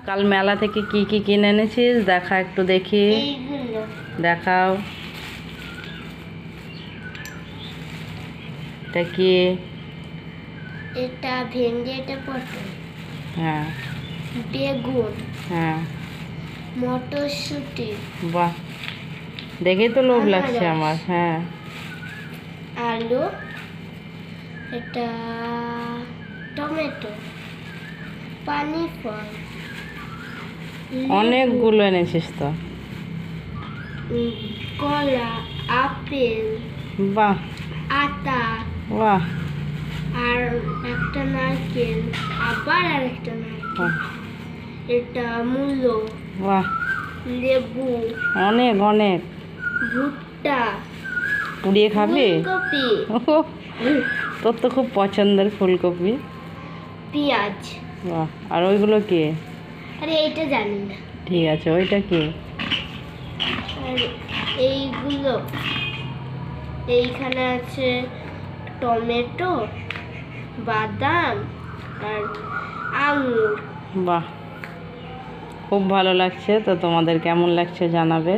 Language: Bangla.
কাল মেলা থেকে কি কি কিনে এনেছিস দেখা একটু দেখি। এইগুলো দেখাও। এটা কি? এটা ভেন্ডি, এটা পটল, হ্যাঁ বেগুন, হ্যাঁ। মটরশুঁটি, বাহ, দেখেই তো লোভ লাগছে আনারস, আমার। হ্যাঁ আলু, এটা টমেটো, পানি ফল, অনেকগুলো এনেছিস তো। কলা, আপেল, বাহ আতা, বাহ আর একটা নারকেল, আবার আরেকটা নারকেল, বাহ এটা মূলো, বাহ, লেবু, অনেক অনেক। ভুট্টা, পুড়িয়ে খাবি? ফুলকপি, ওহো, তোর তো খুব পছন্দের ফুলকপি। পেঁয়াজ। বাহ, আর ওইগুলো কি? আরে এইটা জানি না। ঠিক আছে, ওইটা কি? আর এইগুলো, এইখানে আছে টমেটো, বাদাম আর আঙুর। বাহ, খুব ভালো লাগছে। তো তোমাদের কেমন লাগছে জানাবে।